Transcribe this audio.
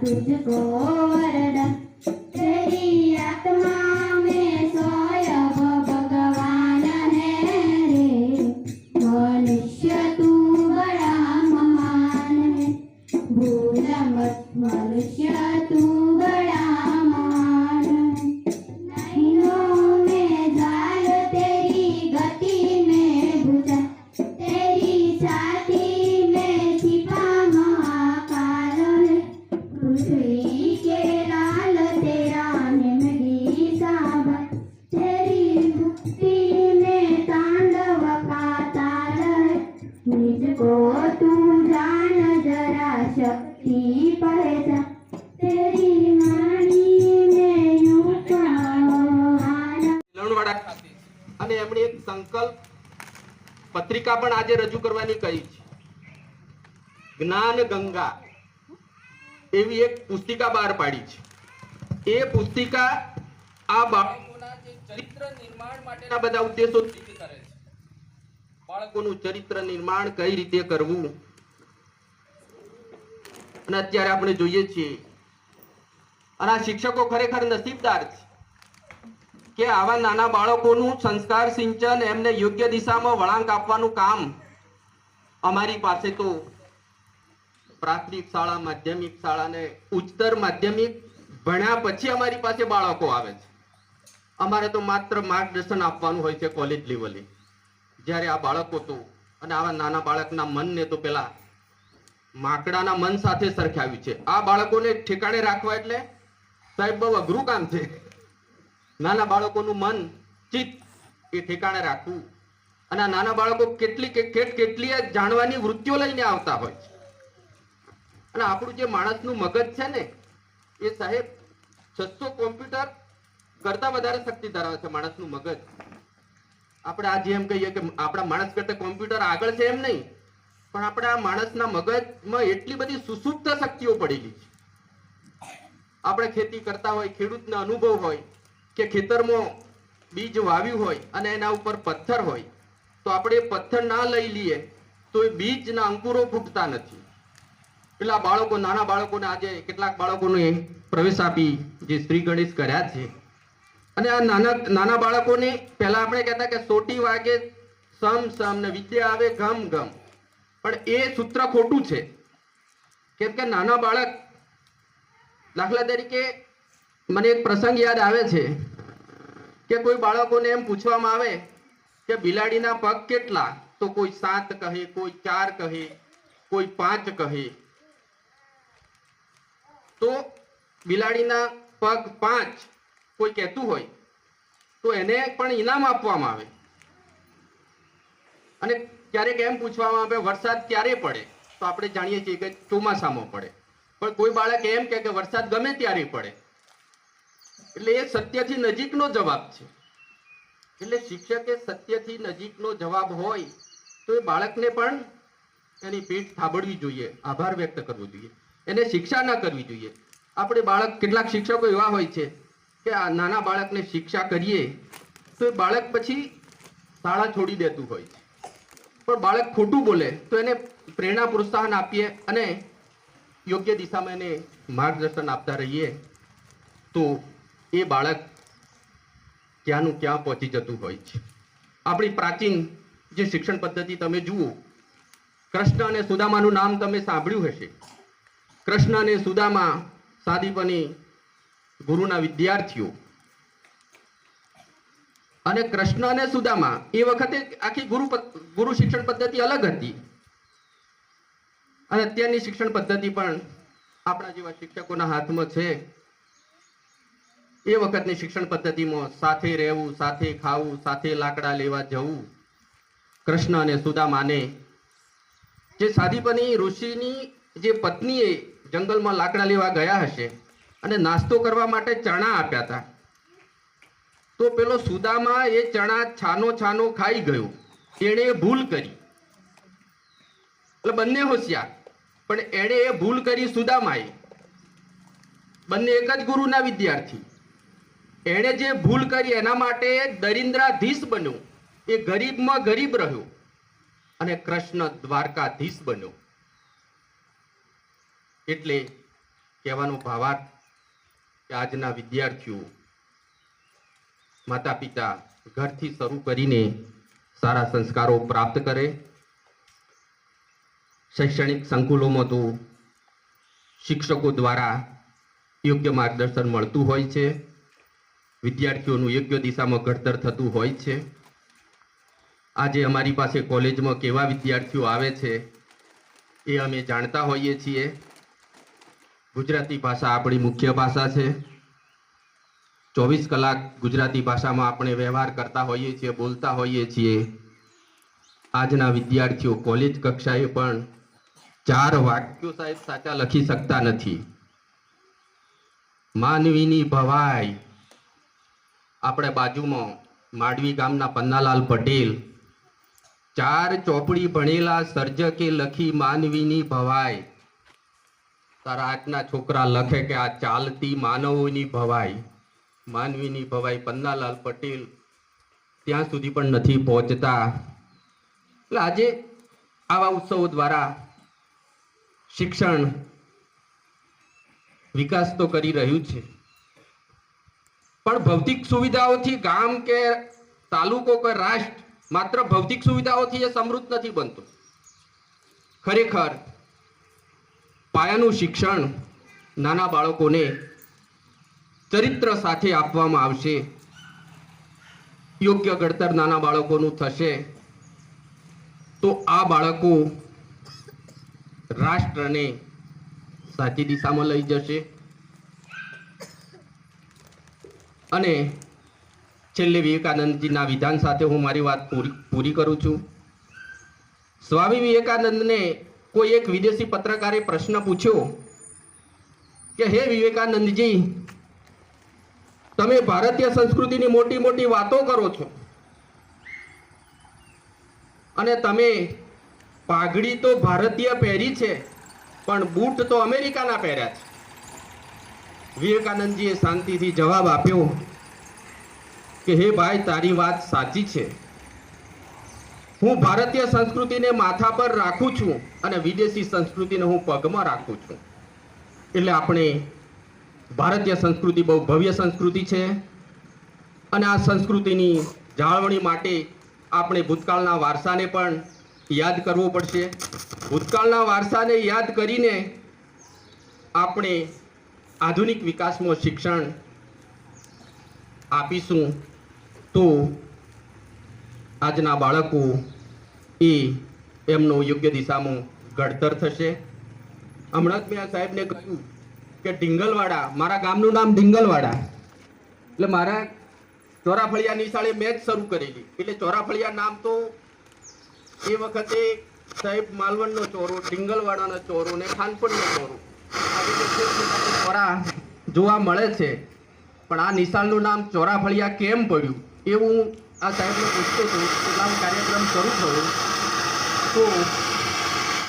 तुझको वरदान तेरी आत्मा में सोया भगवान है रे मनुष्य तू बड़ा महान है भूल मत मनुष्य तू बड़ा महान है नैनों में ज्वाल तेरी गति में भुजा तेरी छाती में छिपा महाकाल है पृथ्वी के लाल तेरा निमगी साबा तेरी मुक्ति में तांडव का ताल है निज को तू जान जरा शक्ति पहचान तेरी वाणी में यूं कहाना લણવાડા ખાતે અને એમણે એક સંકલ્પ પત્રિકા પણ આજે રજૂ કરવાની કહી છે. જ્ઞાન ગંગા એવી એક પુસ્તિકા બહાર પાડી છે. એ પુસ્તિકા આ બાળકોના જે ચરિત્ર નિર્માણ માટેના બધા ઉદ્દેશો સિદ્ધ કરે છે. બાળકોનું ચરિત્ર નિર્માણ કઈ રીતે કરવું અને અત્યારે આપણે જોઈએ છીએ અને આ શિક્ષકો ખરેખર નસીબદાર છે કે આવા નાના બાળકોનું સંસ્કાર સિંચન એમને યોગ્ય દિશામાં વળાંક આપવાનું કામ અમારી પાસે તો પ્રાથમિક શાળા માધ્યમિક શાળા ને ઉચ્ચતર માધ્યમિક ભણ્યા પછી અમારી પાસે બાળકો આવે છે. અમારે તો માત્ર માર્ગદર્શન આપવાનું હોય છે કોલેજ લેવલે. જ્યારે આ બાળકો તો અને આવા નાના બાળકના મનને તો પેલા માકડાના મન સાથે સરખાવ્યું છે. આ બાળકોને ઠેકાણે રાખવા એટલે સાહેબ બહુ અઘરું કામ છે. નાના બાળકોનું મન ચિત્ત એ ઠેકાણે રાખવું અને આ નાના બાળકો કેટલી જાણવાની વૃત્તિઓ લઈને આવતા હોય છે. અને આપણું જે માણસનું મગજ છે ને એ સાહેબ 600 કોમ્પ્યુટર કરતા વધારે શક્તિ ધરાવે છે માણસનું મગજ. આપણે આજે એમ કહીએ કે આપણા માણસ કરતા કોમ્પ્યુટર આગળ છે એમ નહીં, પણ આપણા માણસના મગજમાં એટલી બધી સુસુપ્ત શક્તિઓ પડેલી છે. આપણે ખેતી કરતા હોય, ખેડૂતનો અનુભવ હોય કે ખેતરમાં બીજ વાવ્યું હોય અને એના ઉપર પથ્થર હોય તો આપણે પથ્થર ના લઈ લઈએ તો એ બીજના અંકુરો ફૂટતા નથી. પેલા બાળકો નાના બાળકોને આજે કેટલાક બાળકોને પ્રવેશ આપી જે શ્રી ગણેશ કર્યા છે. અને આ નાના બાળકોને પહેલા આપણે કહેતા કે સોટી વાગે સમ સમ ને વિદ્યા આવે ગમ ગમ, પણ એ સૂત્ર ખોટું છે. કેમ કે નાના બાળક દાખલા તરીકે મને એક પ્રસંગ યાદ આવે છે કે કોઈ બાળકોને એમ પૂછવામાં આવે કે બિલાડીના પગ કેટલા, તો કોઈ 7 કહે, કોઈ 4 કહે, કોઈ 5 કહે. તો બિલાડીના પગ 5 કોઈ કહેતું હોય તો એને પણ ઇનામ આપવામાં આવે. અને ક્યારેક એમ પૂછવામાં આવે વરસાદ ક્યારે પડે, તો આપણે જાણીએ છીએ કે ચોમાસામાં પડે. પણ કોઈ બાળક એમ કે વરસાદ ગમે ત્યારે પડે. એટલે એ સત્યથી નજીકનો જવાબ છે. એટલે શિક્ષકે સત્યથી નજીકનો જવાબ હોય તો એ બાળકને પણ એની પીઠ થાબડવી જોઈએ, આભાર વ્યક્ત કરવો જોઈએ, એને શિક્ષા ના કરવી જોઈએ. આપણે બાળક કેટલાક શિક્ષકો એવા હોય છે કે આ નાના બાળકને શિક્ષા કરીએ તો એ બાળક પછી શાળા છોડી દેતું હોય છે. પણ બાળક ખોટું બોલે તો એને પ્રેરણા પ્રોત્સાહન આપીએ અને યોગ્ય દિશામાં એને માર્ગદર્શન આપતા રહીએ તો એ બાળક ક્યાંનું ક્યાં પહોંચી જતું હોય છે. આપણી પ્રાચીન જે શિક્ષણ પદ્ધતિ તમે જુઓ, કૃષ્ણ અને સુદામાનું નામ તમે સાંભળ્યું હશે. કૃષ્ણ અને સુદામા સાદીપની ગુરુના વિદ્યાર્થીઓ. અને કૃષ્ણ અને સુદામા એ વખતે આખી ગુરુ શિક્ષણ પદ્ધતિ અલગ હતી. અને અત્યારની શિક્ષણ પદ્ધતિ પણ આપણા જેવા શિક્ષકોના હાથમાં છે. એ વખતની શિક્ષણ પદ્ધતિમાં સાથે રહેવું, સાથે ખાવું, સાથે લાકડા લેવા જવું. કૃષ્ણ અને સુદામાને જે સાદીપની ઋષિની જે પત્નીએ જંગલમાં લાકડા લેવા ગયા હશે અને નાસ્તો કરવા માટે ચણા આપ્યા હતા, તો પેલો સુદામા એ ચણા છાનો છાનો ખાઈ ગયો. એણે ભૂલ કરી. એટલે બંને હોશિયાર, પણ એણે એ ભૂલ કરી સુદામાએ. બંને એક જ ગુરુના વિદ્યાર્થી. એણે જે ભૂલ કરી એના માટે દરિદ્રાધીશ બન્યો, એ ગરીબમાં ગરીબ રહ્યો. અને કૃષ્ણ દ્વારકાધીશ બન્યો. એટલે કહેવાનો ભાવાર્થ કે આજના વિદ્યાર્થીઓ માતા પિતા ઘરથી શરૂ કરીને સારા સંસ્કારો પ્રાપ્ત કરે. શૈક્ષણિક સંકુલોમાં તો શિક્ષકો દ્વારા યોગ્ય માર્ગદર્શન મળતું હોય છે. વિદ્યાર્થીઓનું યોગ્ય દિશામાં ઘડતર થતું હોય છે. આજે અમારી પાસે કોલેજમાં કેવા વિદ્યાર્થીઓ આવે છે એ અમે જાણતા હોઈએ છીએ. ગુજરાતી ભાષા આપણી મુખ્ય ભાષા છે. 24 કલાક ગુજરાતી ભાષામાં આપણે વ્યવહાર કરતા હોઈએ છીએ, બોલતા હોઈએ છીએ. આજના વિદ્યાર્થીઓ કોલેજ કક્ષાએ પણ 4 વાક્યો સાહેબ સાચા લખી શકતા નથી. માનવીની ભવાઈ, આપણે બાજુમાં માંડવી ગામના પન્નાલાલ પટેલ 4 ચોપડી ભણેલા સર્જકે લખી માનવીની ભવાઈ. તારા આજના છોકરા લખે કે આ ચાલતી માનવોની ભવાઈ. માનવીની ભવાઈ પન્નાલાલ પટેલ ત્યાં સુધી પણ નથી પહોંચતા. એટલે આજે આવા ઉત્સવો દ્વારા શિક્ષણ વિકાસ તો કરી રહ્યું છે, પણ ભૌતિક સુવિધાઓથી ગામ કે તાલુકો કે રાષ્ટ્ર માત્ર ભૌતિક સુવિધાઓથી એ સમૃદ્ધ નથી બનતું. ખરેખર પાયાનું શિક્ષણ નાના બાળકોને ચરિત્ર સાથે આપવામાં આવશે. યોગ્ય ઘડતર નાના બાળકોનું થશે તો આ બાળકો રાષ્ટ્રને સાચી દિશામાં લઈ જશે. અને છેલ્લે વિવેકાનંદજીના વિધાન સાથે હું મારી વાત પૂરી કરું છું. સ્વામી વિવેકાનંદને કોઈ એક વિદેશી પત્રકારે પ્રશ્ન પૂછ્યો કે હે વિવેકાનંદજી, તમે ભારતીય સંસ્કૃતિની મોટી મોટી વાતો કરો છો અને તમે પાઘડી તો ભારતીય પહેરી છે પણ બૂટ તો અમેરિકાના પહેર્યા છે. વિવેકાનંદજીએ શાંતિથી જવાબ આપ્યો કે હે ભાઈ, તારી વાત સાચી છે. હું ભારતીય સંસ્કૃતિને માથા પર રાખું છું અને વિદેશી સંસ્કૃતિને હું પગમાં રાખું છું. એટલે આપણે ભારતીય સંસ્કૃતિ બહુ ભવ્ય સંસ્કૃતિ છે અને આ સંસ્કૃતિની જાળવણી માટે આપણે ભૂતકાળના વારસાને પણ યાદ કરવો પડશે. ભૂતકાળના વારસાને યાદ કરીને આપણે આધુનિક વિકાસમાં શિક્ષણ આપીશું તો આજના બાળકો એ એમનો યોગ્ય દિશામાં ઘડતર થશે. હમણાં જ મેં સાહેબને કહ્યું કે ઢીંગલવાડા, મારા ગામનું નામ ઢીંગલવાડા, એટલે મારા ચોરાફળિયા નિશાળે મેં જ શરૂ કરેલી. એટલે ચોરાફળિયા નામ તો એ વખતે સાહેબ માલવણનો ચોરો, ઢીંગલવાડાનો ચોરો ને ખાનપણનો ચોરો ચોરા જોવા મળે છે, પણ આ નિશાળનું નામ ચોરાફળિયા કેમ પડ્યું એવું આ સાહેબને પૂછતો હતો. એટલા કાર્યક્રમ શરૂ થયો તો